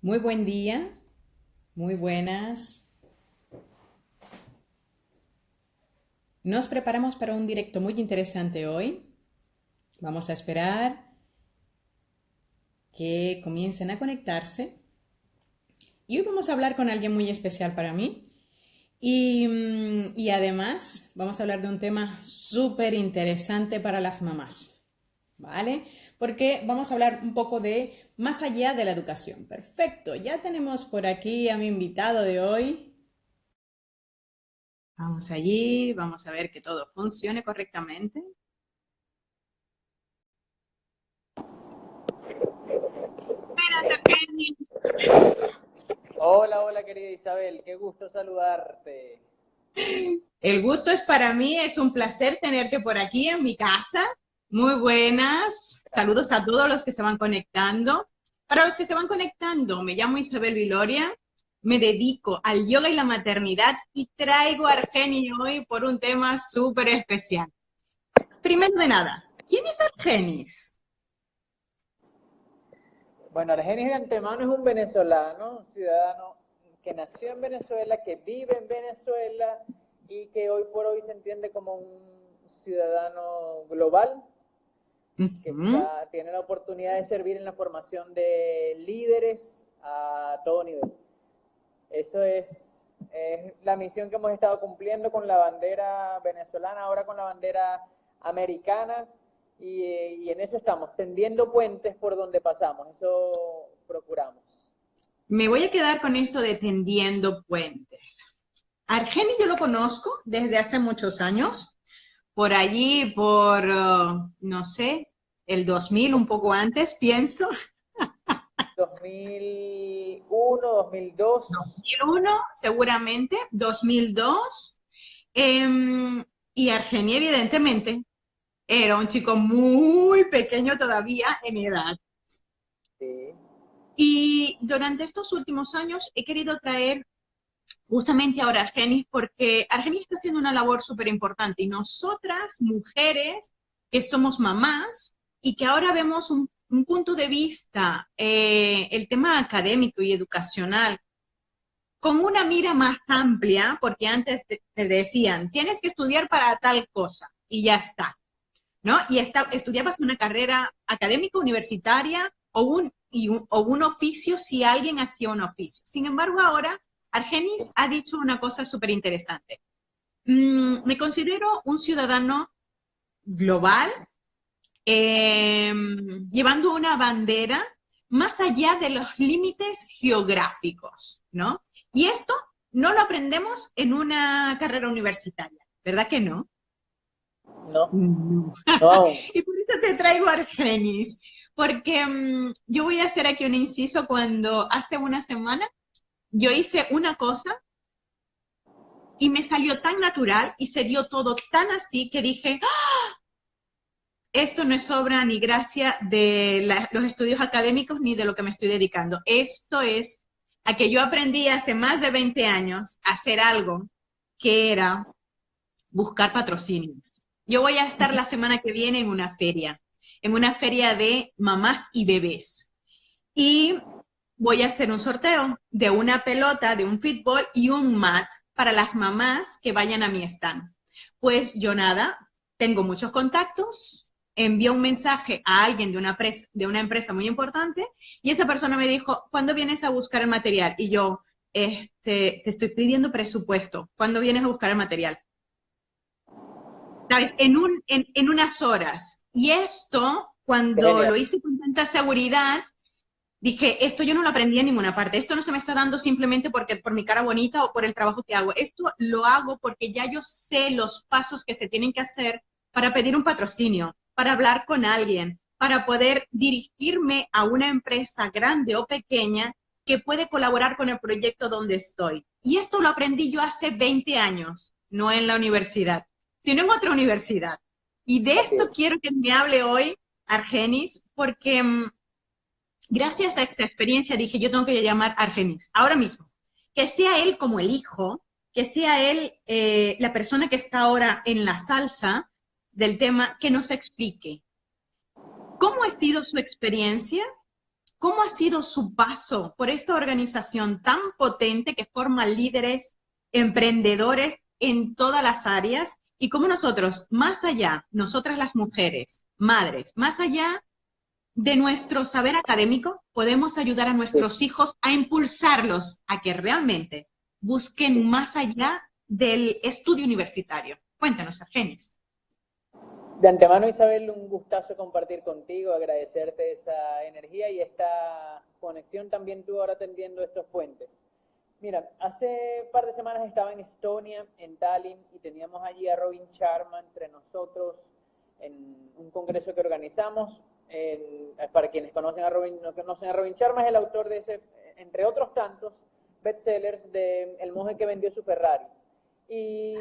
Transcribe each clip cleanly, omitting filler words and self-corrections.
Muy buen día, muy buenas. Nos preparamos para un directo muy interesante hoy. Vamos a esperar que comiencen a conectarse. Y hoy vamos a hablar con alguien muy especial para mí. Y además vamos a hablar de un tema súper interesante para las mamás. ¿Vale? Porque vamos a hablar un poco de más allá de la educación. Perfecto, ya tenemos por aquí a mi invitado de hoy. Vamos allí, vamos a ver que todo funcione correctamente. Hola, hola querida Isabel, qué gusto saludarte. El gusto es para mí, es un placer tenerte por aquí en mi casa. Muy buenas, saludos a todos los que se van conectando. Para los que se van conectando, me llamo Isabel Viloria, me dedico al yoga y la maternidad y traigo a Argeni hoy por un tema súper especial. Primero de nada, ¿quién es Argenis? Bueno, Argenis de antemano es un venezolano, un ciudadano que nació en Venezuela, que vive en Venezuela y que hoy por hoy se entiende como un ciudadano global que Ujú. tiene la oportunidad de servir en la formación de líderes a todo nivel. Eso es la misión que hemos estado cumpliendo con la bandera venezolana, ahora con la bandera americana, y en eso estamos, tendiendo puentes por donde pasamos, eso procuramos. Me voy a quedar con eso de tendiendo puentes. Argeni yo lo conozco desde hace muchos años, por allí, no sé, el 2000, un poco antes, pienso, 2001, 2002. 2001, seguramente, 2002. Y Argeni, evidentemente, era un chico muy pequeño todavía en edad. Sí. Y durante estos últimos años he querido traer justamente ahora Argenis, porque Argenis está haciendo una labor súper importante y nosotras, mujeres, que somos mamás y que ahora vemos un punto de vista, el tema académico y educacional, con una mira más amplia, porque antes te decían, tienes que estudiar para tal cosa y ya está, ¿no? Y estudiabas una carrera académica universitaria o un oficio si alguien hacía un oficio. Sin embargo, ahora Argenis ha dicho una cosa súper interesante. Me considero un ciudadano global, eh, llevando una bandera más allá de los límites geográficos, ¿no? Y esto no lo aprendemos en una carrera universitaria, ¿verdad que no? No, No. no aún. Y por eso te traigo Argenis, porque yo voy a hacer aquí un inciso cuando hace una semana yo hice una cosa y me salió tan natural y se dio todo tan así que dije, ¡ah! Esto no es obra ni gracia de los estudios académicos ni de lo que me estoy dedicando. Esto es a que yo aprendí hace más de 20 años a hacer algo que era buscar patrocinio. Yo voy a estar la semana que viene en una feria de mamás y bebés. Y voy a hacer un sorteo de una pelota, de un fútbol y un mat para las mamás que vayan a mi stand. Pues yo nada, tengo muchos contactos, envié un mensaje a alguien de una empresa muy importante y esa persona me dijo, ¿cuándo vienes a buscar el material? Y yo, te estoy pidiendo presupuesto, ¿cuándo vienes a buscar el material? ¿Sabes? En unas horas. Y esto, Qué cuando genial. lo hice con tanta seguridad, dije, esto yo no lo aprendí en ninguna parte, esto no se me está dando simplemente porque por mi cara bonita o por el trabajo que hago, esto lo hago porque ya yo sé los pasos que se tienen que hacer para pedir un patrocinio, para hablar con alguien, para poder dirigirme a una empresa grande o pequeña que puede colaborar con el proyecto donde estoy. Y esto lo aprendí yo hace 20 años, no en la universidad, sino en otra universidad. Y de Así esto es. quiero que me hable hoy Argenis, porque gracias a esta experiencia dije, yo tengo que llamar a Argenis, ahora mismo. Que sea él como el hijo, que sea él la persona que está ahora en la salsa del tema, que nos explique cómo ha sido su experiencia, ¿cómo ha sido su paso por esta organización tan potente que forma líderes, emprendedores en todas las áreas? Y cómo nosotros, más allá, nosotras las mujeres, madres, más allá de nuestro saber académico, podemos ayudar a Sí, nuestros hijos a impulsarlos a que realmente busquen sí. más allá del estudio universitario. Cuéntanos, Argenis. De antemano, Isabel, un gustazo compartir contigo, agradecerte esa energía y esta conexión también tú ahora tendiendo estos puentes. Mira, hace un par de semanas estaba en Estonia, en Tallinn, y teníamos allí a Robin Sharma entre nosotros en un congreso que organizamos. Para quienes conocen a Robin, no conocen a Robin Sharma, es el autor de ese, entre otros tantos, bestsellers de El monje que vendió su Ferrari. Y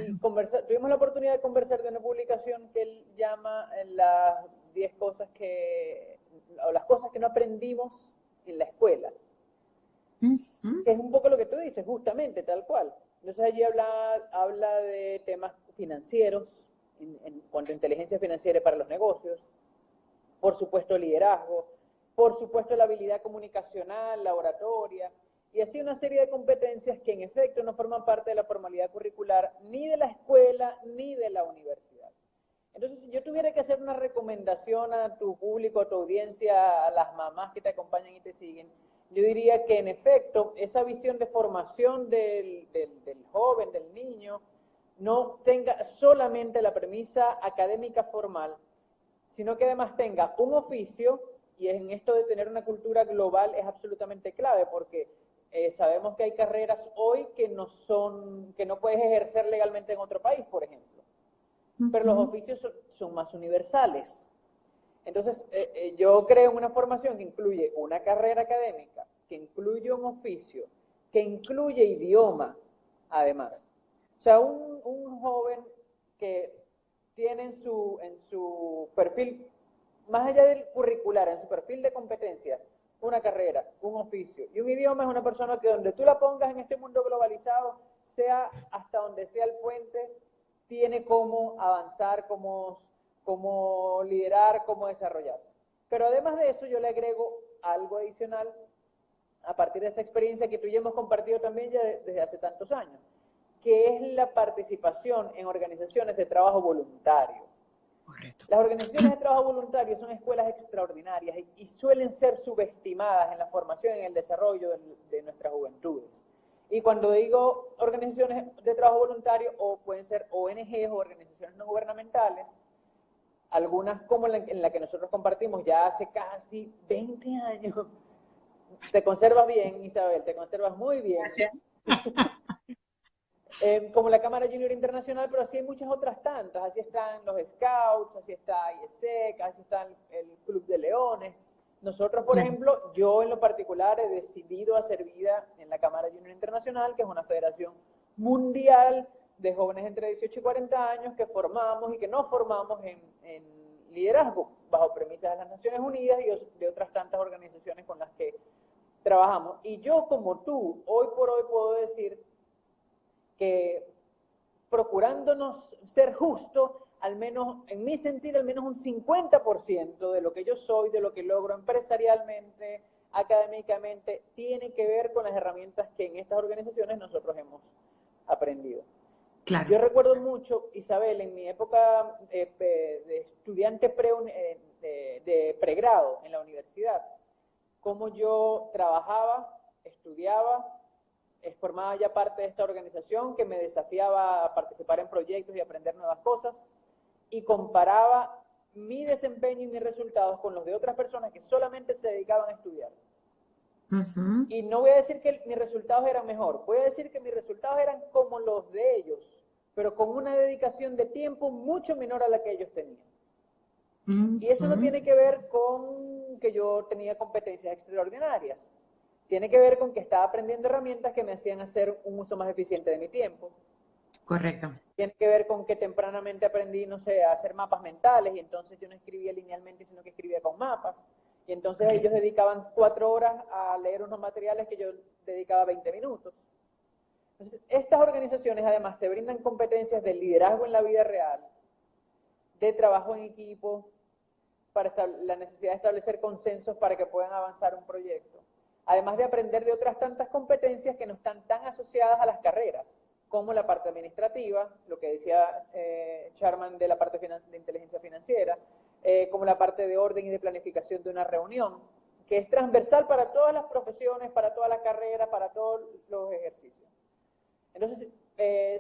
tuvimos la oportunidad de conversar de una publicación que él llama las 10 cosas o las cosas que no aprendimos en la escuela, que es un poco lo que tú dices, justamente, tal cual. Entonces allí habla de temas financieros, en cuanto a inteligencia financiera para los negocios, por supuesto liderazgo, por supuesto la habilidad comunicacional, la oratoria, y así una serie de competencias que en efecto no forman parte de la formalidad curricular ni de la escuela ni de la universidad. Entonces, si yo tuviera que hacer una recomendación a tu público, a tu audiencia, a las mamás que te acompañan y te siguen, yo diría que en efecto esa visión de formación del joven, del niño, no tenga solamente la premisa académica formal, sino que además tenga un oficio, y en esto de tener una cultura global es absolutamente clave, porque sabemos que hay carreras hoy que no puedes ejercer legalmente en otro país, por ejemplo, pero los oficios son más universales. Entonces, yo creo una formación que incluye una carrera académica, que incluye un oficio, que incluye idioma, además. O sea, un joven que tiene en su perfil, más allá del curricular, en su perfil de competencias, una carrera, un oficio y un idioma, es una persona que donde tú la pongas en este mundo globalizado, sea hasta donde sea el puente, tiene cómo avanzar, cómo liderar, cómo desarrollarse. Pero además de eso, yo le agrego algo adicional a partir de esta experiencia que tú y yo hemos compartido también ya desde hace tantos años, que es la participación en organizaciones de trabajo voluntario. Correcto. Las organizaciones de trabajo voluntario son escuelas extraordinarias y suelen ser subestimadas en la formación y en el desarrollo de nuestras juventudes. Y cuando digo organizaciones de trabajo voluntario, o pueden ser ONGs o organizaciones no gubernamentales, algunas como en la que nosotros compartimos ya hace casi 20 años. Te conservas bien, Isabel, te conservas muy bien. Como la Cámara Junior Internacional, pero así hay muchas otras tantas. Así están los Scouts, así está IESEC, así está el Club de Leones. Nosotros, por ejemplo, yo en lo particular he decidido hacer vida en la Cámara Junior Internacional, que es una federación mundial de jóvenes entre 18 y 40 años que formamos y que nos formamos en liderazgo, bajo premisas de las Naciones Unidas y de otras tantas organizaciones con las que trabajamos. Y yo, como tú, hoy por hoy puedo decir que procurándonos ser justo, al menos, en mi sentir, al menos un 50% de lo que yo soy, de lo que logro empresarialmente, académicamente, tiene que ver con las herramientas que en estas organizaciones nosotros hemos aprendido. Claro. Yo recuerdo mucho, Isabel, en mi época de estudiante de pregrado en la universidad, cómo yo trabajaba, estudiaba, formaba ya parte de esta organización que me desafiaba a participar en proyectos y aprender nuevas cosas, y comparaba mi desempeño y mis resultados con los de otras personas que solamente se dedicaban a estudiar. Y no voy a decir que mis resultados eran mejor, voy a decir que mis resultados eran como los de ellos, pero con una dedicación de tiempo mucho menor a la que ellos tenían. Y eso no tiene que ver con que yo tenía competencias extraordinarias. Tiene que ver con que estaba aprendiendo herramientas que me hacían hacer un uso más eficiente de mi tiempo. Correcto. Tiene que ver con que tempranamente aprendí, no sé, a hacer mapas mentales, y entonces yo no escribía linealmente, sino que escribía con mapas. Y entonces ellos dedicaban 4 horas a leer unos materiales que yo dedicaba 20 minutos. Entonces, estas organizaciones además te brindan competencias de liderazgo en la vida real, de trabajo en equipo, la necesidad de establecer consensos para que puedan avanzar un proyecto. Además de aprender de otras tantas competencias que no están tan asociadas a las carreras, como la parte administrativa, lo que decía Sharman de la parte de inteligencia financiera, como la parte de orden y de planificación de una reunión, que es transversal para todas las profesiones, para todas las carreras, para todos los ejercicios. Entonces,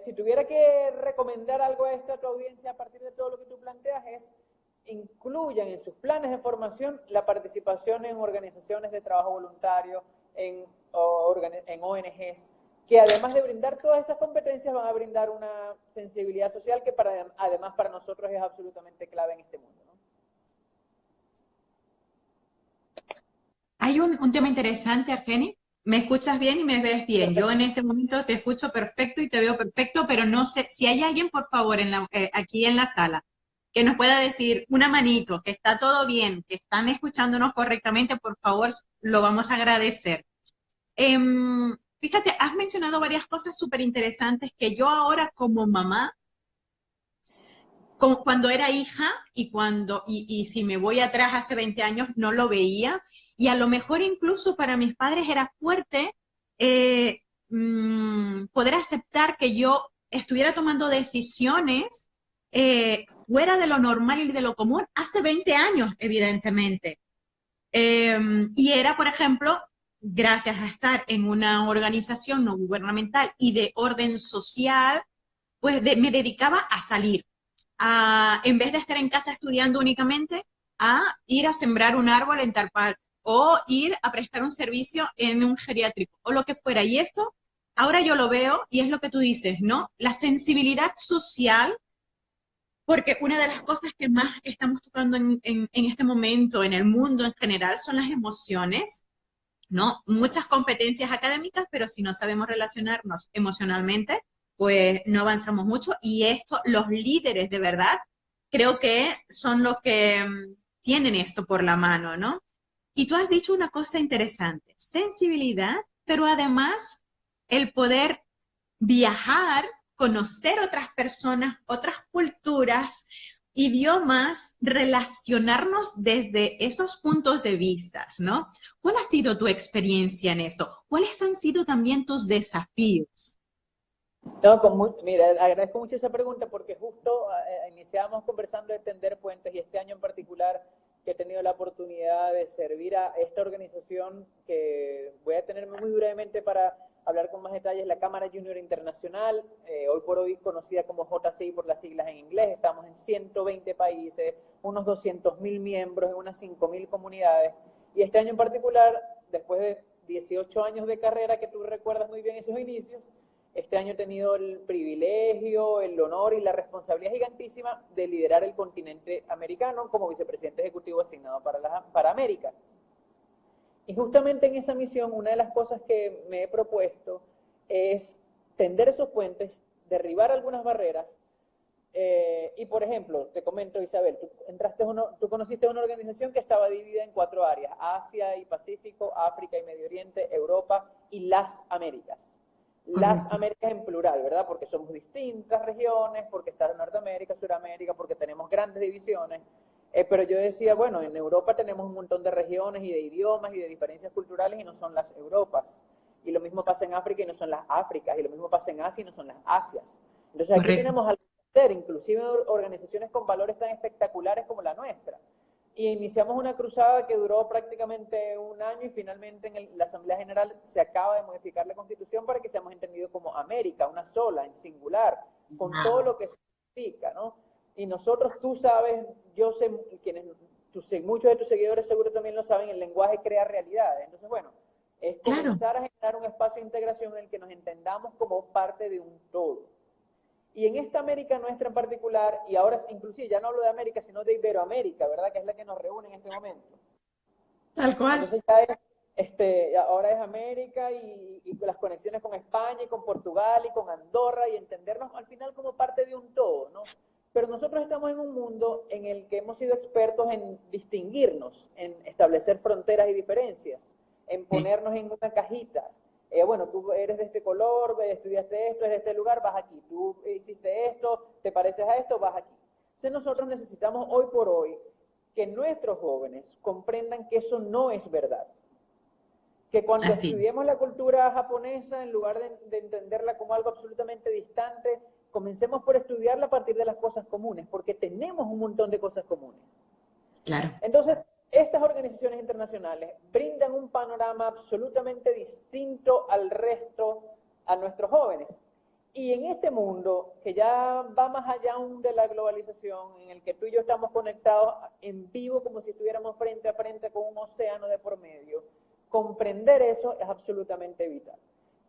si tuviera que recomendar algo a tu audiencia a partir de todo lo que tú planteas es incluyan en sus planes de formación la participación en organizaciones de trabajo voluntario, en ONGs, que además de brindar todas esas competencias van a brindar una sensibilidad social que además para nosotros es absolutamente clave en este mundo, ¿no? Hay un tema interesante, Argeni. ¿Me escuchas bien y me ves bien? Perfecto. Yo en este momento te escucho perfecto y te veo perfecto, pero no sé si hay alguien, por favor, aquí en la sala, que nos pueda decir una manito, que está todo bien, que están escuchándonos correctamente, por favor, lo vamos a agradecer. Fíjate, has mencionado varias cosas súper interesantes que yo ahora como mamá, cuando era hija y si me voy atrás hace 20 años no lo veía y a lo mejor incluso para mis padres era fuerte poder aceptar que yo estuviera tomando decisiones fuera de lo normal y de lo común hace 20 años, evidentemente. Y era, por ejemplo, gracias a estar en una organización no gubernamental y de orden social, pues me dedicaba a salir en vez de estar en casa estudiando únicamente, a ir a sembrar un árbol en Tarpal o ir a prestar un servicio en un geriátrico o lo que fuera. Y esto ahora yo lo veo y es lo que tú dices, ¿no? La sensibilidad social, porque una de las cosas que más estamos tocando en este momento en el mundo en general son las emociones, ¿no? Muchas competencias académicas, pero si no sabemos relacionarnos emocionalmente, pues no avanzamos mucho. Y esto, los líderes de verdad, creo que son los que tienen esto por la mano, ¿no? Y tú has dicho una cosa interesante, sensibilidad, pero además el poder viajar, conocer otras personas, otras culturas, idiomas, relacionarnos desde esos puntos de vista, ¿no? ¿Cuál ha sido tu experiencia en esto? ¿Cuáles han sido también tus desafíos? No, mira, agradezco mucho esa pregunta porque justo iniciamos conversando de tender puentes y este año en particular que he tenido la oportunidad de servir a esta organización que voy a tenerme muy brevemente para hablar con más detalles, la Cámara Junior Internacional, hoy por hoy conocida como JCI por las siglas en inglés, estamos en 120 países, unos 200.000 miembros en unas 5.000 comunidades y este año en particular, después de 18 años de carrera que tú recuerdas muy bien esos inicios, este año he tenido el privilegio, el honor y la responsabilidad gigantísima de liderar el continente americano como vicepresidente ejecutivo asignado para América. Y justamente en esa misión, una de las cosas que me he propuesto es tender esos puentes, derribar algunas barreras. Y por ejemplo, te comento, Isabel, tú conociste una organización que estaba dividida en 4 áreas: Asia y Pacífico, África y Medio Oriente, Europa y las Américas. Las Américas en plural, ¿verdad? Porque somos distintas regiones, porque está Norteamérica, Suramérica, porque tenemos grandes divisiones. Pero yo decía, bueno, en Europa tenemos un montón de regiones y de idiomas y de diferencias culturales y no son las Europas. Y lo mismo pasa en África y no son las Áfricas. Y lo mismo pasa en Asia y no son las Asias. Entonces aquí tenemos algo que hacer, inclusive organizaciones con valores tan espectaculares como la nuestra. Y iniciamos una cruzada que duró prácticamente un año y finalmente en la Asamblea General se acaba de modificar la Constitución para que seamos entendidos como América, una sola, en singular, con todo lo que significa, ¿no? Y nosotros, tú sabes, yo sé, muchos de tus seguidores seguro también lo saben, el lenguaje crea realidades. Entonces, bueno, es comenzar a generar un espacio de integración en el que nos entendamos como parte de un todo. Y en esta América nuestra en particular, y ahora inclusive ya no hablo de América, sino de Iberoamérica, ¿verdad? Que es la que nos reúne en este momento. Tal cual. Entonces ya ahora es América y las conexiones con España y con Portugal y con Andorra y entendernos al final como parte de un todo, ¿no? Pero nosotros estamos en un mundo en el que hemos sido expertos en distinguirnos, en establecer fronteras y diferencias, en ponernos en una cajita. Bueno, tú eres de este color, estudiaste esto, eres de este lugar, vas aquí. Tú hiciste esto, te pareces a esto, vas aquí. Entonces nosotros necesitamos hoy por hoy que nuestros jóvenes comprendan que eso no es verdad. Que cuando Así. estudiemos la cultura japonesa, en lugar de entenderla como algo absolutamente distante, comencemos por estudiarla a partir de las cosas comunes, porque tenemos un montón de cosas comunes. Claro. Entonces, estas organizaciones internacionales brindan un panorama absolutamente distinto al resto a nuestros jóvenes. Y en este mundo, que ya va más allá aún de la globalización, en el que tú y yo estamos conectados en vivo como si estuviéramos frente a frente con un océano de por medio, comprender eso es absolutamente vital.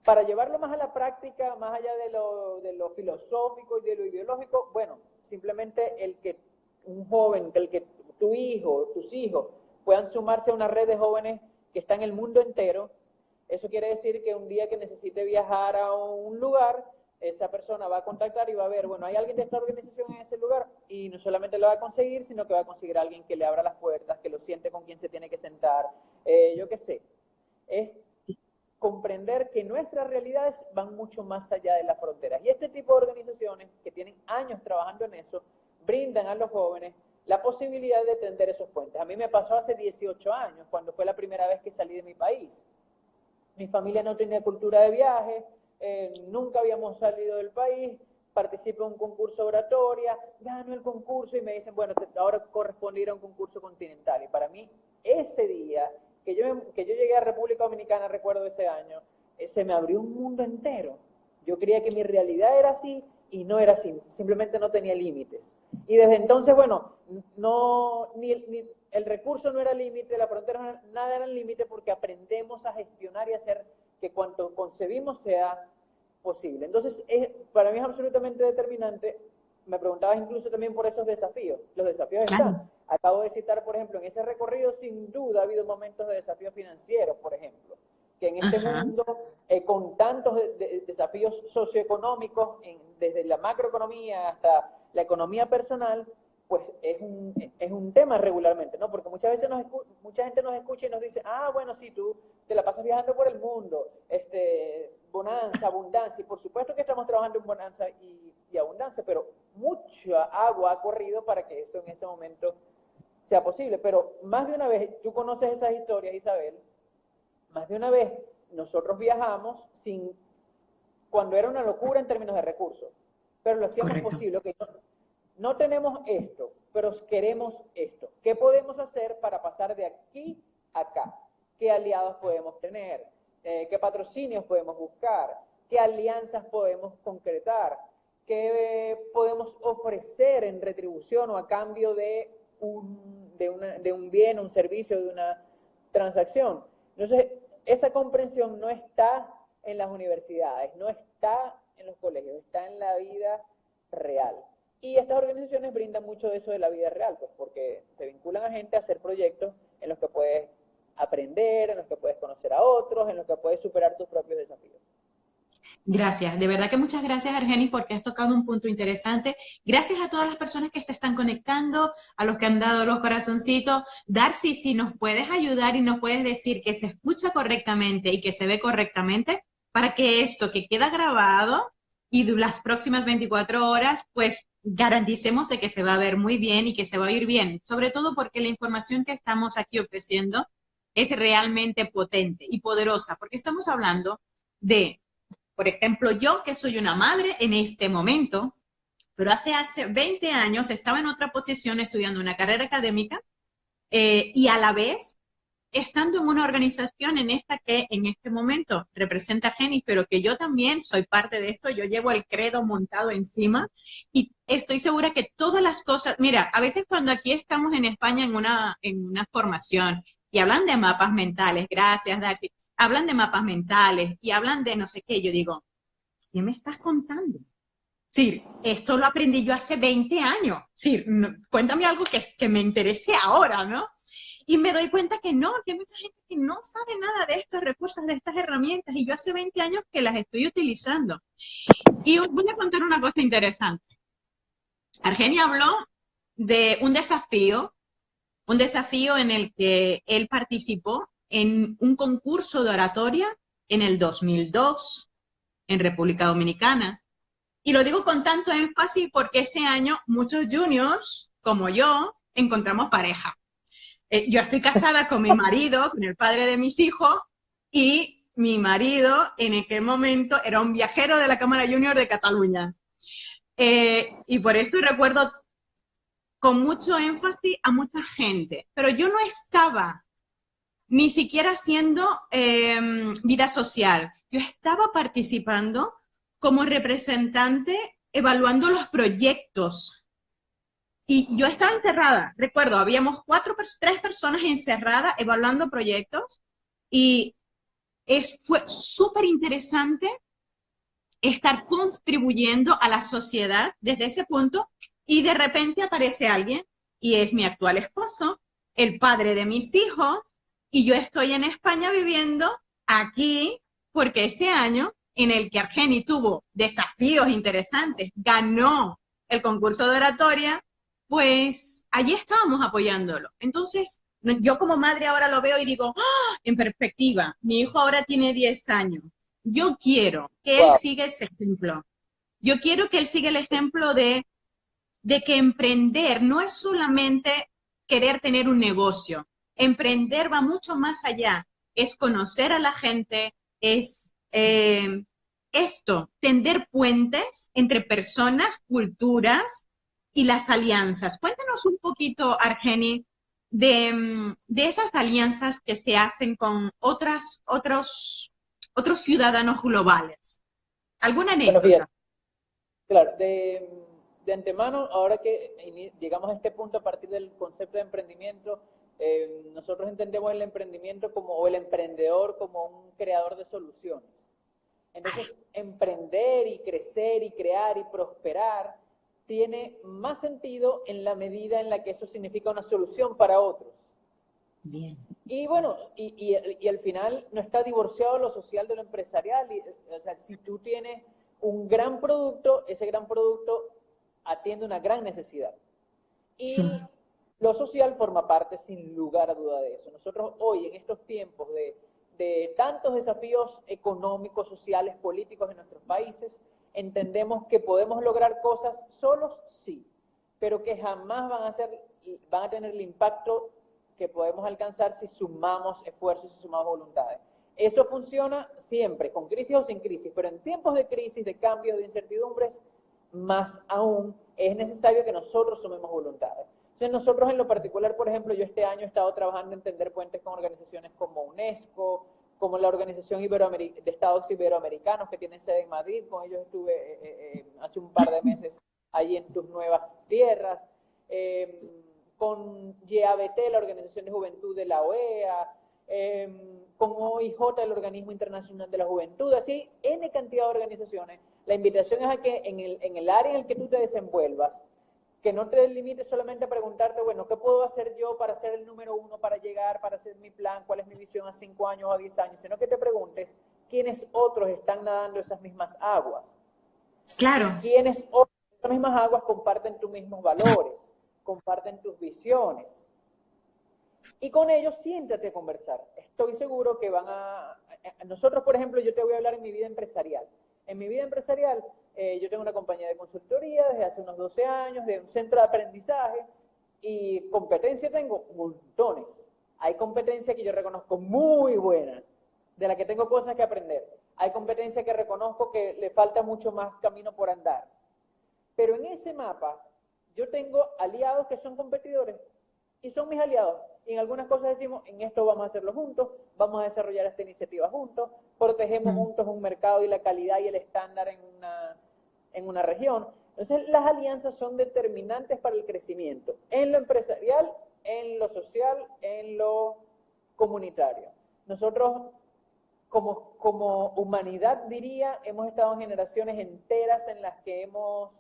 Para llevarlo más a la práctica, más allá de lo filosófico y de lo ideológico, bueno, simplemente el que un joven, el que tu hijo, tus hijos puedan sumarse a una red de jóvenes que está en el mundo entero, eso quiere decir que un día que necesite viajar a un lugar, esa persona va a contactar y va a ver, bueno, hay alguien de esta organización en ese lugar, y no solamente lo va a conseguir, sino que va a conseguir a alguien que le abra las puertas, que lo siente con quien se tiene que sentar, yo qué sé. Es comprender que nuestras realidades van mucho más allá de las fronteras. Y este tipo de organizaciones que tienen años trabajando en eso, brindan a los jóvenes la posibilidad de tender esos puentes. A mí me pasó hace 18 años, cuando fue la primera vez que salí de mi país. Mi familia no tenía cultura de viaje, nunca habíamos salido del país, participo en un concurso de oratoria, gano el concurso y me dicen, bueno, ahora corresponde ir a un concurso continental. Y para mí, ese día que yo llegué a República Dominicana, recuerdo ese año, se me abrió un mundo entero. Yo creía que mi realidad era así y no era así, simplemente no tenía límites. Y desde entonces, bueno, ni el recurso no era límite, la frontera, nada era límite, porque aprendemos a gestionar y hacer que cuanto concebimos sea posible. Entonces, para mí es absolutamente determinante. Me preguntabas incluso también por esos desafíos. Los desafíos están. Acabo de citar, por ejemplo, en ese recorrido sin duda ha habido momentos de desafíos financieros, por ejemplo, que en este mundo, con tantos desafíos socioeconómicos, desde la macroeconomía hasta la economía personal, pues es un tema regularmente, ¿no? Porque muchas veces mucha gente nos escucha y nos dice, ah, bueno, sí, tú te la pasas viajando por el mundo, bonanza, abundancia, y por supuesto que estamos trabajando en bonanza y abundancia, pero mucha agua ha corrido para que eso en ese momento sea posible. Pero más de una vez, tú conoces esas historias, Isabel, más de una vez nosotros viajamos cuando era una locura en términos de recursos, pero lo hacíamos posible. Okay, no tenemos esto, pero queremos esto. ¿Qué podemos hacer para pasar de aquí a acá? ¿Qué aliados podemos tener? ¿Qué patrocinios podemos buscar? ¿Qué alianzas podemos concretar? ¿Qué podemos ofrecer en retribución o a cambio de un bien, un servicio, de una transacción? Entonces, esa comprensión no está en las universidades, no está en los colegios, está en la vida real. Y estas organizaciones brindan mucho de eso de la vida real, pues porque te vinculan a gente a hacer proyectos en los que puedes aprender, en los que puedes conocer a otros, en los que puedes superar tus propios desafíos. Gracias, de verdad que muchas gracias, Argenis, porque has tocado un punto interesante. Gracias a todas las personas que se están conectando, a los que han dado los corazoncitos. Darcy, si nos puedes ayudar y nos puedes decir que se escucha correctamente y que se ve correctamente, para que esto que queda grabado y las próximas 24 horas, pues garanticemos de que se va a ver muy bien y que se va a oír bien, sobre todo porque la información que estamos aquí ofreciendo es realmente potente y poderosa, porque estamos hablando de, por ejemplo, yo que soy una madre en este momento, pero hace 20 años estaba en otra posición estudiando una carrera académica y a la vez estando en una organización en esta que en este momento representa a Argenis, pero que yo también soy parte de esto, yo llevo el credo montado encima y estoy segura que todas las cosas, mira, a veces cuando aquí estamos en España en una formación y hablan de mapas mentales, gracias Darcy, hablan de mapas mentales y hablan de no sé qué, yo digo, ¿qué me estás contando? Sí, esto lo aprendí yo hace 20 años. Sí, no, cuéntame algo que me interese ahora, ¿no? Y me doy cuenta que no, que hay mucha gente que no sabe nada de estos recursos, de estas herramientas, y yo hace 20 años que las estoy utilizando. Y os voy a contar una cosa interesante. Argenia habló de un desafío en el que él participó en un concurso de oratoria en el 2002 en República Dominicana. Y lo digo con tanto énfasis porque ese año muchos juniors, como yo, encontramos pareja. Yo estoy casada con mi marido, con el padre de mis hijos, y mi marido en aquel momento era un viajero de la Cámara Junior de Cataluña. Y por eso recuerdo con mucho énfasis a mucha gente, pero yo no estaba ni siquiera haciendo vida social. Yo estaba participando como representante, evaluando los proyectos. Y yo estaba encerrada, recuerdo, habíamos tres personas encerradas evaluando proyectos y fue súper interesante estar contribuyendo a la sociedad desde ese punto y de repente aparece alguien y es mi actual esposo, el padre de mis hijos, y yo estoy en España viviendo aquí porque ese año en el que Argeni tuvo desafíos interesantes, ganó el concurso de oratoria, pues allí estábamos apoyándolo. Entonces, yo como madre ahora lo veo y digo, ¡ah! En perspectiva, mi hijo ahora tiene 10 años. Yo quiero que él Wow. siga ese ejemplo. Yo quiero que él siga el ejemplo de que emprender no es solamente querer tener un negocio. Emprender va mucho más allá. Es conocer a la gente, es tender puentes entre personas, culturas y las alianzas. Cuéntanos un poquito, Argeni, de esas alianzas que se hacen con otros ciudadanos globales. ¿Alguna Bueno, fíjate, anécdota? claro, de antemano, ahora que llegamos a este punto a partir del concepto de emprendimiento, nosotros entendemos el emprendimiento como, o el emprendedor como un creador de soluciones. Entonces, emprender y crecer y crear y prosperar tiene más sentido en la medida en la que eso significa una solución para otros. Bien. Y bueno, y al final no está divorciado lo social de lo empresarial. O sea, si tú tienes un gran producto, ese gran producto atiende una gran necesidad. Y lo social forma parte sin lugar a duda de eso. Nosotros hoy, en estos tiempos de tantos desafíos económicos, sociales, políticos en nuestros países, entendemos que podemos lograr cosas solos, sí, pero que jamás van a tener el impacto que podemos alcanzar si sumamos esfuerzos, si sumamos voluntades. Eso funciona siempre, con crisis o sin crisis, pero en tiempos de crisis, de cambios, de incertidumbres, más aún es necesario que nosotros sumemos voluntades. Entonces nosotros en lo particular, por ejemplo, yo este año he estado trabajando en tender puentes con organizaciones como UNESCO, como la Organización de Estados Iberoamericanos, que tiene sede en Madrid. Con ellos estuve hace un par de meses allí en tus nuevas tierras. Con YABT, la Organización de Juventud de la OEA, con OIJ, el Organismo Internacional de la Juventud, así, N cantidad de organizaciones. La invitación es a que en el área en el que tú te desenvuelvas, que no te limites solamente a preguntarte, bueno, ¿qué puedo hacer yo para ser el número uno, para llegar, para hacer mi plan, cuál es mi visión a 5 años o a 10 años? Sino que te preguntes quiénes otros están nadando esas mismas aguas. Claro. Y quiénes otros en esas mismas aguas comparten tus mismos valores, comparten tus visiones. Y con ellos siéntate a conversar. Estoy seguro que nosotros, por ejemplo, yo te voy a hablar en mi vida empresarial. En mi vida empresarial, yo tengo una compañía de consultoría desde hace unos 12 años, de un centro de aprendizaje, y competencia tengo montones. Hay competencia que yo reconozco muy buena, de la que tengo cosas que aprender. Hay competencia que reconozco que le falta mucho más camino por andar. Pero en ese mapa, yo tengo aliados que son competidores y son mis aliados. Y en algunas cosas decimos, en esto vamos a hacerlo juntos, vamos a desarrollar esta iniciativa juntos, protegemos juntos un mercado y la calidad y el estándar en una región. Entonces, las alianzas son determinantes para el crecimiento, en lo empresarial, en lo social, en lo comunitario. Nosotros, como humanidad, diría, hemos estado en generaciones enteras en las que hemos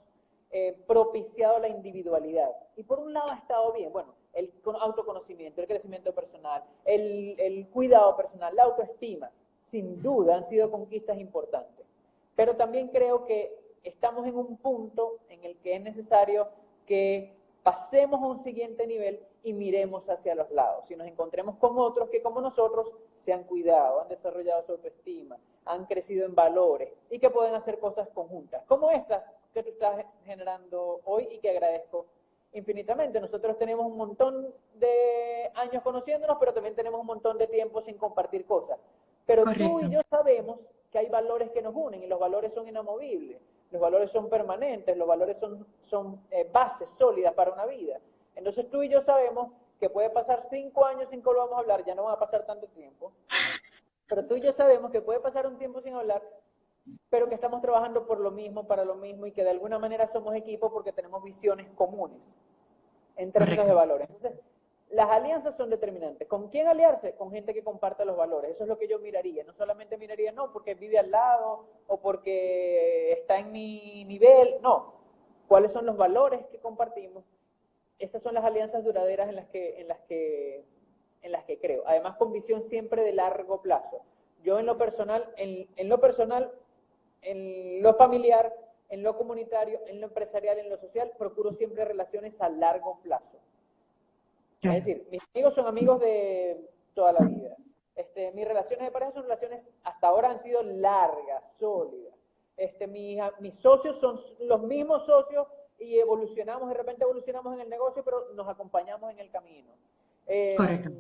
propiciado la individualidad. Y por un lado ha estado bien, bueno, el autoconocimiento, el crecimiento personal, el cuidado personal, la autoestima, sin duda han sido conquistas importantes. Pero también creo que estamos en un punto en el que es necesario que pasemos a un siguiente nivel y miremos hacia los lados. Y nos encontremos con otros que, como nosotros, se han cuidado, han desarrollado su autoestima, han crecido en valores y que pueden hacer cosas conjuntas, como esta que tú estás generando hoy y que agradezco infinitamente. Nosotros tenemos un montón de años conociéndonos, pero también tenemos un montón de tiempo sin compartir cosas. Pero tú Correcto. y yo sabemos que hay valores que nos unen y los valores son inamovibles, los valores son permanentes, los valores son bases sólidas para una vida. Entonces tú y yo sabemos que puede pasar 5 años sin que volvamos a hablar, ya no va a pasar tanto tiempo, pero tú y yo sabemos que puede pasar un tiempo sin hablar, pero que estamos trabajando por lo mismo, para lo mismo, y que de alguna manera somos equipo porque tenemos visiones comunes en términos de Correcto. valores. Entonces, las alianzas son determinantes. ¿Con quién aliarse? Con gente que comparta los valores. Eso es lo que yo miraría. No solamente miraría, no, porque vive al lado o porque está en mi nivel. No. ¿Cuáles son los valores que compartimos? Esas son las alianzas duraderas en las que creo. Además, con visión siempre de largo plazo. Yo en lo personal, en lo familiar, en lo comunitario, en lo empresarial, en lo social, procuro siempre relaciones a largo plazo. Es Claro. decir, mis amigos son amigos de toda la vida. Mis relaciones de pareja son relaciones, hasta ahora han sido largas, sólidas. Mis socios son los mismos socios y evolucionamos, de repente evolucionamos en el negocio, pero nos acompañamos en el camino. Correcto.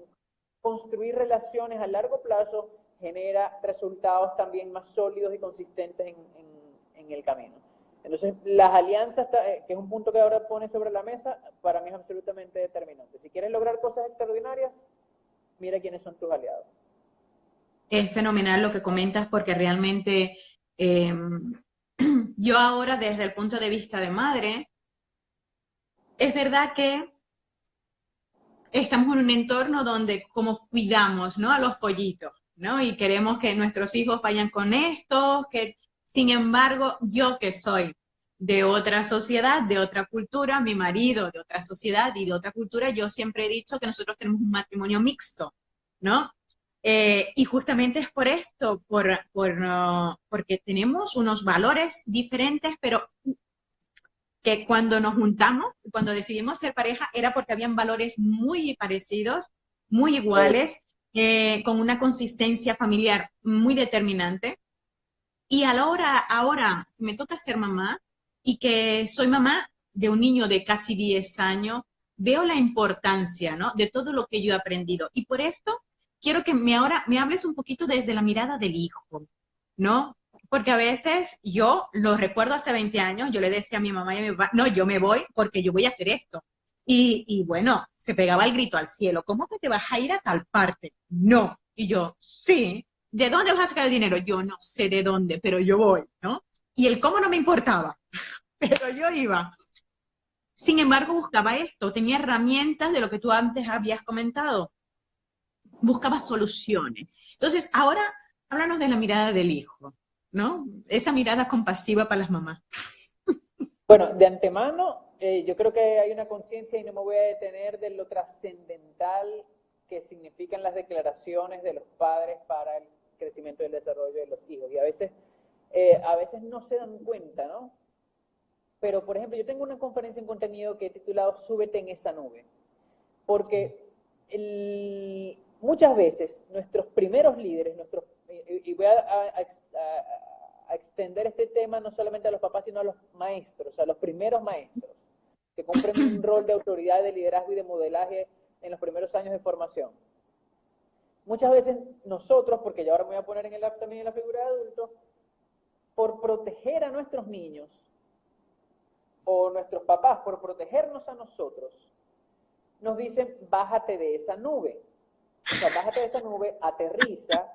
Construir relaciones a largo plazo genera resultados también más sólidos y consistentes en el camino. Entonces, las alianzas, que es un punto que ahora pone sobre la mesa, para mí es absolutamente determinante. Si quieres lograr cosas extraordinarias, mira quiénes son tus aliados. Es fenomenal lo que comentas porque realmente eh, yo ahora desde el punto de vista de madre, es verdad que estamos en un entorno donde como cuidamos, ¿no? A los pollitos, ¿no? Y queremos que nuestros hijos vayan con estos, que sin embargo, yo que soy de otra sociedad, de otra cultura, mi marido de otra sociedad y de otra cultura, yo siempre he dicho que nosotros tenemos un matrimonio mixto, ¿no? Y justamente es por esto, porque tenemos unos valores diferentes, pero que cuando nos juntamos, cuando decidimos ser pareja, era porque habían valores muy parecidos, muy iguales, con una consistencia familiar muy determinante. Y a la hora, ahora me toca ser mamá y que soy mamá de un niño de casi 10 años, veo la importancia, ¿no? De todo lo que yo he aprendido. Y por esto quiero que ahora me hables un poquito desde la mirada del hijo, ¿no? Porque a veces yo lo recuerdo hace 20 años, yo le decía a mi mamá y a mi papá, no, yo me voy porque yo voy a hacer esto. Y bueno, se pegaba el grito al cielo, ¿cómo que te vas a ir a tal parte? No. Y yo, sí. ¿De dónde vas a sacar el dinero? Yo no sé de dónde, pero yo voy, ¿no? Y el cómo no me importaba, pero yo iba. Sin embargo, buscaba esto, tenía herramientas de lo que tú antes habías comentado, buscaba soluciones. Entonces, ahora háblanos de la mirada del hijo, ¿no? Esa mirada compasiva para las mamás. Bueno, de antemano, yo creo que hay una conciencia y no me voy a detener de lo trascendental que significan las declaraciones de los padres para el crecimiento y el desarrollo de los hijos. Y a veces no se dan cuenta, ¿no? Pero, por ejemplo, yo tengo una conferencia en contenido que he titulado Súbete en esa nube. Porque muchas veces nuestros primeros líderes, y voy a extender este tema no solamente a los papás, sino a los maestros, a los primeros maestros, que cumplen un rol de autoridad, de liderazgo y de modelaje en los primeros años de formación. Muchas veces nosotros, porque yo ahora me voy a poner también en la figura de adulto, por proteger a nuestros niños, o nuestros papás, por protegernos a nosotros, nos dicen, bájate de esa nube. O sea, bájate de esa nube, aterriza,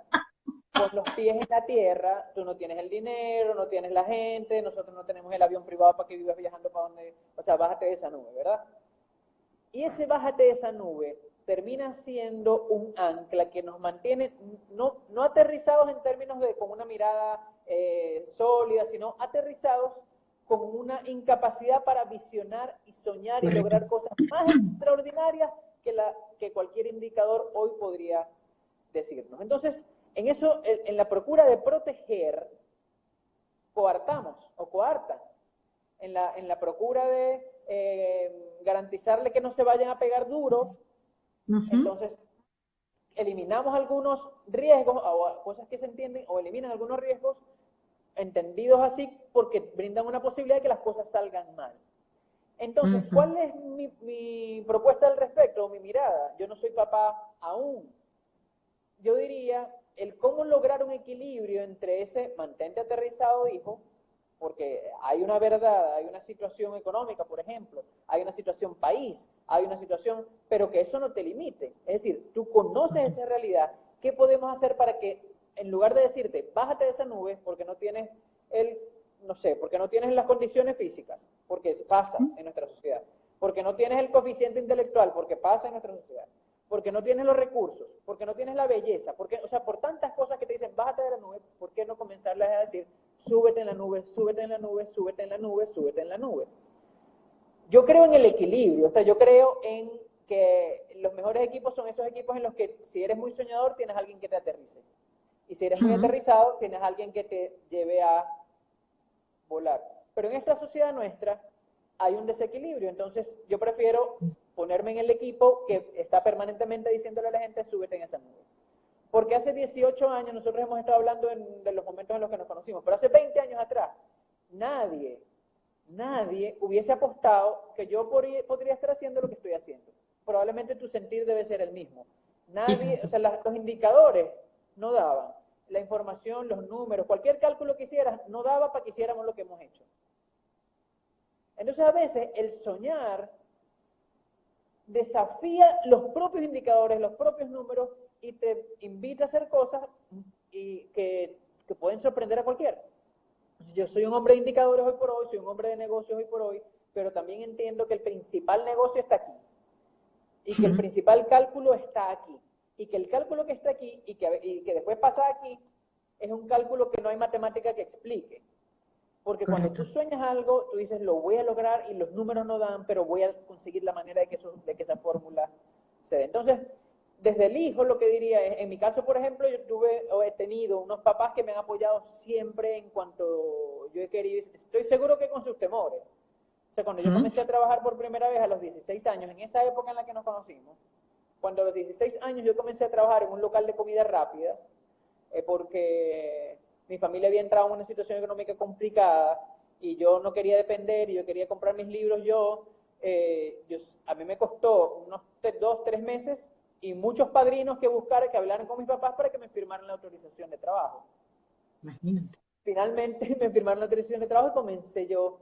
pon los pies en la tierra, tú no tienes el dinero, no tienes la gente, nosotros no tenemos el avión privado para que vivas viajando para donde... O sea, bájate de esa nube, ¿verdad? Y ese bájate de esa nube termina siendo un ancla que nos mantiene no aterrizados en términos de con una mirada sólida, sino aterrizados con una incapacidad para visionar y soñar y Correcto. lograr cosas más extraordinarias que cualquier indicador hoy podría decirnos. Entonces, en la procura de proteger, coartamos o coartan. En la procura de garantizarle que no se vayan a pegar duro, entonces eliminamos algunos riesgos o cosas que se entienden, o eliminan algunos riesgos entendidos así porque brindan una posibilidad de que las cosas salgan mal. Entonces, ¿cuál es mi propuesta al respecto, o mi mirada? Yo no soy papá aún. Yo diría, el cómo lograr un equilibrio entre ese mantente aterrizado, hijo, porque hay una verdad, hay una situación económica, por ejemplo, hay una situación país, hay una situación, pero que eso no te limite. Es decir, tú conoces esa realidad. ¿Qué podemos hacer para que, en lugar de decirte, bájate de esa nube porque no tienes no sé, porque no tienes las condiciones físicas, porque pasa en nuestra sociedad, porque no tienes el coeficiente intelectual, porque pasa en nuestra sociedad, porque no tienes los recursos, porque no tienes la belleza, porque, o sea, por tantas cosas que te dicen, bájate de la nube, ¿por qué no comenzarles a decir, súbete en la nube, súbete en la nube, súbete en la nube, súbete en la nube? Yo creo en el equilibrio, o sea, yo creo en que los mejores equipos son esos equipos en los que si eres muy soñador tienes a alguien que te aterrice. Y si eres muy aterrizado tienes a alguien que te lleve a volar. Pero en esta sociedad nuestra hay un desequilibrio, entonces yo prefiero ponerme en el equipo que está permanentemente diciéndole a la gente, súbete en esa nube. Porque hace 18 años, nosotros hemos estado hablando de los momentos en los que nos conocimos, pero hace 20 años atrás, nadie hubiese apostado que yo podría estar haciendo lo que estoy haciendo. Probablemente tu sentir debe ser el mismo. Nadie, o sea, los indicadores no daban. La información, los números, cualquier cálculo que hicieras, no daba para que hiciéramos lo que hemos hecho. Entonces, a veces, el soñar desafía los propios indicadores, los propios números, y te invita a hacer cosas que pueden sorprender a cualquiera. Yo soy un hombre de indicadores hoy por hoy, soy un hombre de negocios hoy por hoy, pero también entiendo que el principal negocio está aquí y que el principal cálculo está aquí y que el cálculo que está aquí y que después pasa aquí es un cálculo que no hay matemática que explique. Porque cuando tú sueñas algo, tú dices, lo voy a lograr y los números no dan, pero voy a conseguir la manera de que esa fórmula se dé. Entonces, desde el hijo lo que diría es, en mi caso, por ejemplo, yo tuve o he tenido unos papás que me han apoyado siempre en cuanto yo he querido, estoy seguro que con sus temores. O sea, cuando yo comencé a trabajar por primera vez a los 16 años, en esa época en la que nos conocimos, cuando a los 16 años yo comencé a trabajar en un local de comida rápida, porque mi familia había entrado en una situación económica complicada y yo no quería depender y yo quería comprar mis libros a mí me costó unos 2, 3 meses y muchos padrinos que hablaran con mis papás para que me firmaran la autorización de trabajo. Imagínate. Finalmente me firmaron la autorización de trabajo y comencé yo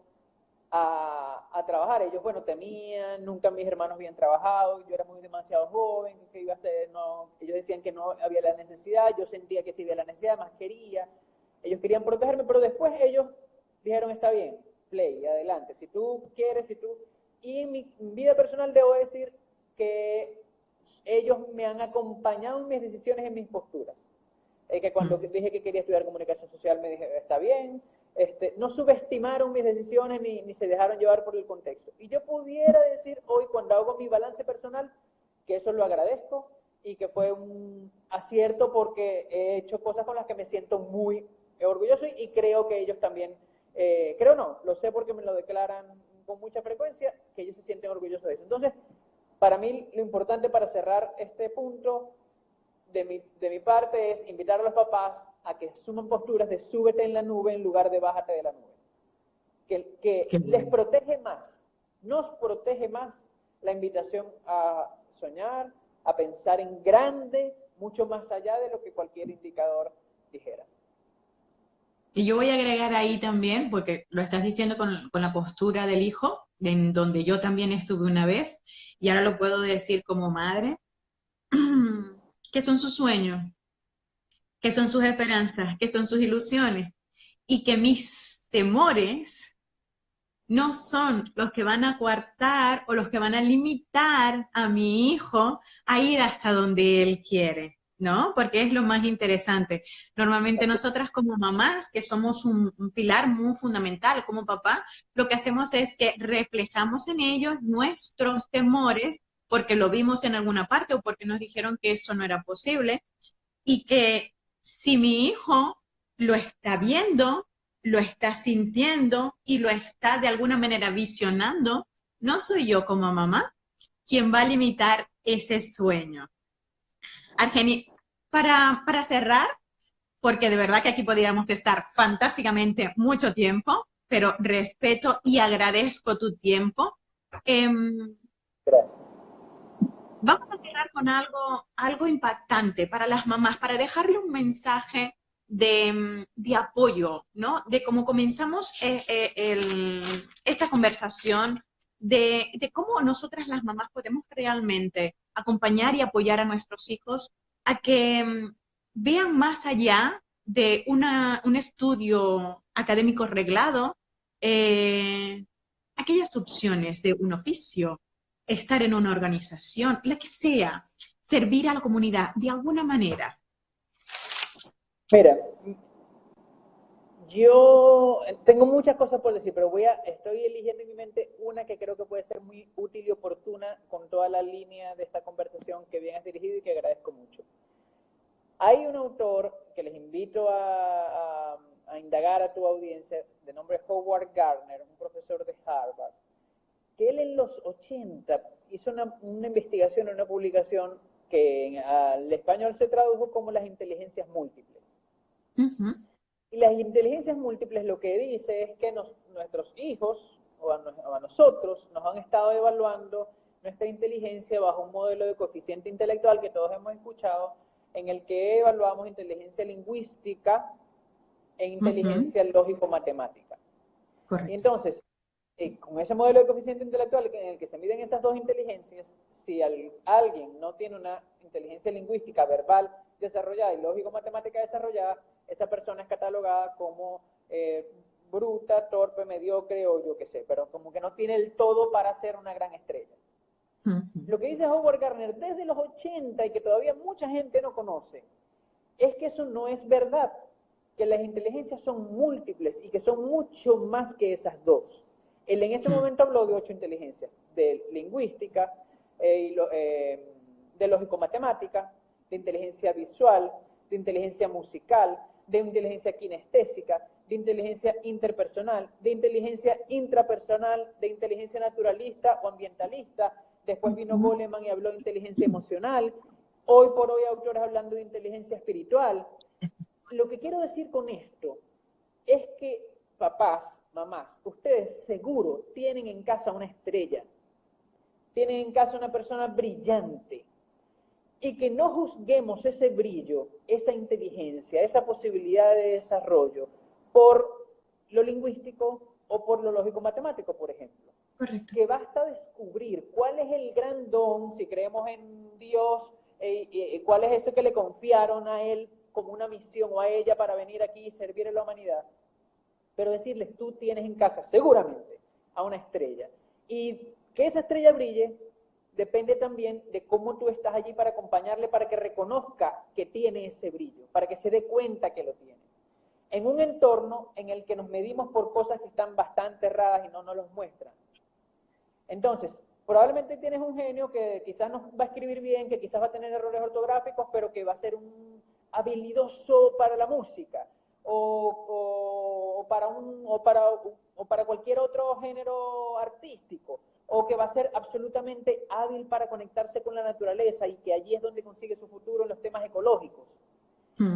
a trabajar. Ellos, bueno, temían, nunca mis hermanos habían trabajado, yo era demasiado joven, que iba a hacer, no, ellos decían que no había la necesidad, yo sentía que sí había la necesidad, más quería, ellos querían protegerme, pero después ellos dijeron, está bien, play, adelante, si tú quieres, y en mi vida personal debo decir que ellos me han acompañado en mis decisiones, en mis posturas. Que cuando dije que quería estudiar comunicación social me dije, está bien, no subestimaron mis decisiones ni se dejaron llevar por el contexto. Y yo pudiera decir hoy, cuando hago mi balance personal, que eso lo agradezco y que fue un acierto porque he hecho cosas con las que me siento muy orgulloso y creo que ellos también, creo no, lo sé porque me lo declaran con mucha frecuencia, que ellos se sienten orgullosos de eso. Entonces, para mí lo importante para cerrar este punto de mi parte es invitar a los papás a que suman posturas de súbete en la nube en lugar de bájate de la nube. Que les protege más, nos protege más la invitación a soñar, a pensar en grande, mucho más allá de lo que cualquier indicador dijera. Y yo voy a agregar ahí también, porque lo estás diciendo con la postura del hijo, en donde yo también estuve una vez, y ahora lo puedo decir como madre, que son sus sueños, que son sus esperanzas, que son sus ilusiones, y que mis temores no son los que van a coartar o los que van a limitar a mi hijo a ir hasta donde él quiere, ¿no? Porque es lo más interesante. Normalmente nosotras como mamás, que somos un pilar muy fundamental como papá, lo que hacemos es que reflejamos en ellos nuestros temores porque lo vimos en alguna parte o porque nos dijeron que eso no era posible y que si mi hijo lo está viendo, lo está sintiendo y lo está de alguna manera visionando, no soy yo como mamá quien va a limitar ese sueño. Argeni, para cerrar, porque de verdad que aquí podríamos estar fantásticamente mucho tiempo, pero respeto y agradezco tu tiempo, Em, Gracias. Vamos a cerrar con algo impactante para las mamás, para dejarle un mensaje de apoyo, ¿no? De cómo comenzamos esta conversación, de cómo nosotras las mamás podemos realmente acompañar y apoyar a nuestros hijos a que vean más allá de un estudio académico reglado, aquellas opciones de un oficio, estar en una organización, la que sea, servir a la comunidad de alguna manera. Mira, yo tengo muchas cosas por decir, pero estoy eligiendo en mi mente una que creo que puede ser muy útil y oportuna con toda la línea de esta conversación que bien has dirigido y que agradezco mucho. Hay un autor que les invito a indagar a tu audiencia, de nombre Howard Gardner, un profesor de Harvard, que él en los 80 hizo una investigación, una publicación que al español se tradujo como las inteligencias múltiples. Y las inteligencias múltiples lo que dice es que nuestros hijos o a nosotros nos han estado evaluando nuestra inteligencia bajo un modelo de coeficiente intelectual que todos hemos escuchado, en el que evaluamos inteligencia lingüística e inteligencia lógico-matemática. Correcto. Y entonces, con ese modelo de coeficiente intelectual en el que se miden esas dos inteligencias, si alguien no tiene una inteligencia lingüística verbal desarrollada y lógico-matemática desarrollada, esa persona es catalogada como bruta, torpe, mediocre o yo qué sé, pero como que no tiene el todo para ser una gran estrella. Lo que dice Howard Gardner desde los 80 y que todavía mucha gente no conoce, es que eso no es verdad, que las inteligencias son múltiples y que son mucho más que esas dos. Él en ese momento habló de 8 inteligencias, de lingüística, de lógico-matemática, de inteligencia visual, de inteligencia musical, de inteligencia kinestésica, de inteligencia interpersonal, de inteligencia intrapersonal, de inteligencia naturalista o ambientalista. Después vino Goleman y habló de inteligencia emocional. Hoy por hoy autores hablando de inteligencia espiritual. Lo que quiero decir con esto es que papás, mamás, ustedes seguro tienen en casa una estrella, tienen en casa una persona brillante, y que no juzguemos ese brillo, esa inteligencia, esa posibilidad de desarrollo por lo lingüístico o por lo lógico-matemático, por ejemplo. Correcto. Que basta descubrir cuál es el gran don, si creemos en Dios, cuál es eso que le confiaron a él como una misión o a ella para venir aquí y servir a la humanidad. Pero decirles, tú tienes en casa seguramente a una estrella. Y que esa estrella brille depende también de cómo tú estás allí para acompañarle, para que reconozca que tiene ese brillo, para que se dé cuenta que lo tiene. En un entorno en el que nos medimos por cosas que están bastante erradas y no nos los muestran. Entonces, probablemente tienes un genio que quizás no va a escribir bien, que quizás va a tener errores ortográficos, pero que va a ser un habilidoso para la música o para cualquier otro género artístico, o que va a ser absolutamente hábil para conectarse con la naturaleza y que allí es donde consigue su futuro en los temas ecológicos.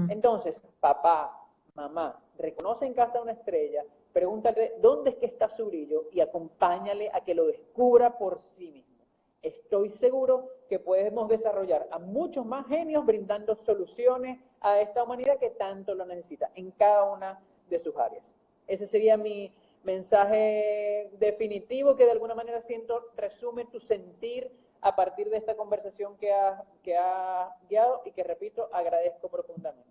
Entonces, papá, mamá, reconoce en casa una estrella, pregúntale dónde es que está su brillo y acompáñale a que lo descubra por sí mismo. Estoy seguro que podemos desarrollar a muchos más genios brindando soluciones a esta humanidad que tanto lo necesita en cada una de sus áreas. Ese sería mi mensaje definitivo, que de alguna manera siento resume tu sentir a partir de esta conversación que ha guiado y que, repito, agradezco profundamente.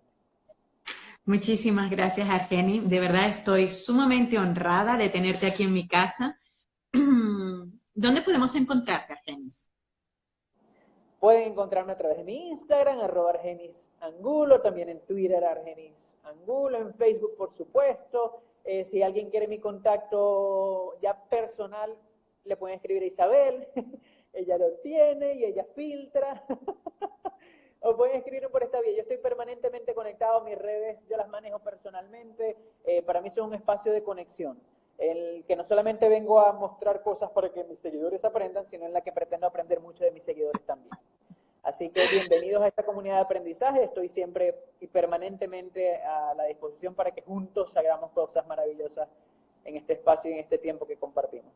Muchísimas gracias, Argeni. De verdad estoy sumamente honrada de tenerte aquí en mi casa. ¿Dónde podemos encontrarte, Argenis? Pueden encontrarme a través de mi Instagram, @ArgenisAngulo, también en Twitter, ArgenisAngulo, en Facebook, por supuesto. Si alguien quiere mi contacto ya personal, le pueden escribir a Isabel, ella lo tiene y ella filtra. O pueden escribirme por esta vía. Yo estoy permanentemente conectado, mis redes yo las manejo personalmente. Para mí son un espacio de conexión, el que no solamente vengo a mostrar cosas para que mis seguidores aprendan, sino en la que pretendo aprender mucho de mis seguidores también. Así que bienvenidos a esta comunidad de aprendizaje. Estoy siempre y permanentemente a la disposición para que juntos hagamos cosas maravillosas en este espacio y en este tiempo que compartimos.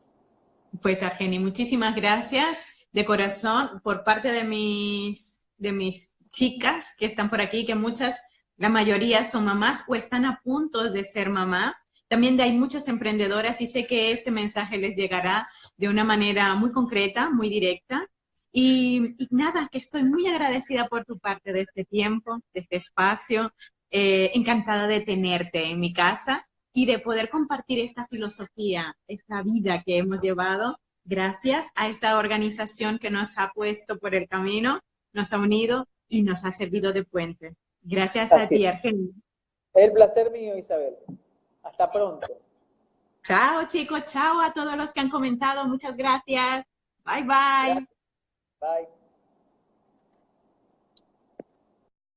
Pues Argeni, muchísimas gracias de corazón por parte de mis chicas que están por aquí, que muchas, la mayoría son mamás o están a punto de ser mamá. También hay muchas emprendedoras y sé que este mensaje les llegará de una manera muy concreta, muy directa. Y nada, que estoy muy agradecida por tu parte de este tiempo, de este espacio, encantada de tenerte en mi casa y de poder compartir esta filosofía, esta vida que hemos llevado gracias a esta organización que nos ha puesto por el camino, nos ha unido y nos ha servido de puente. Gracias a Así es. ti, Argelia. El placer mío, Isabel. Hasta pronto. Chao, chicos, chao a todos los que han comentado. Muchas gracias. Bye, bye. Gracias. Bye.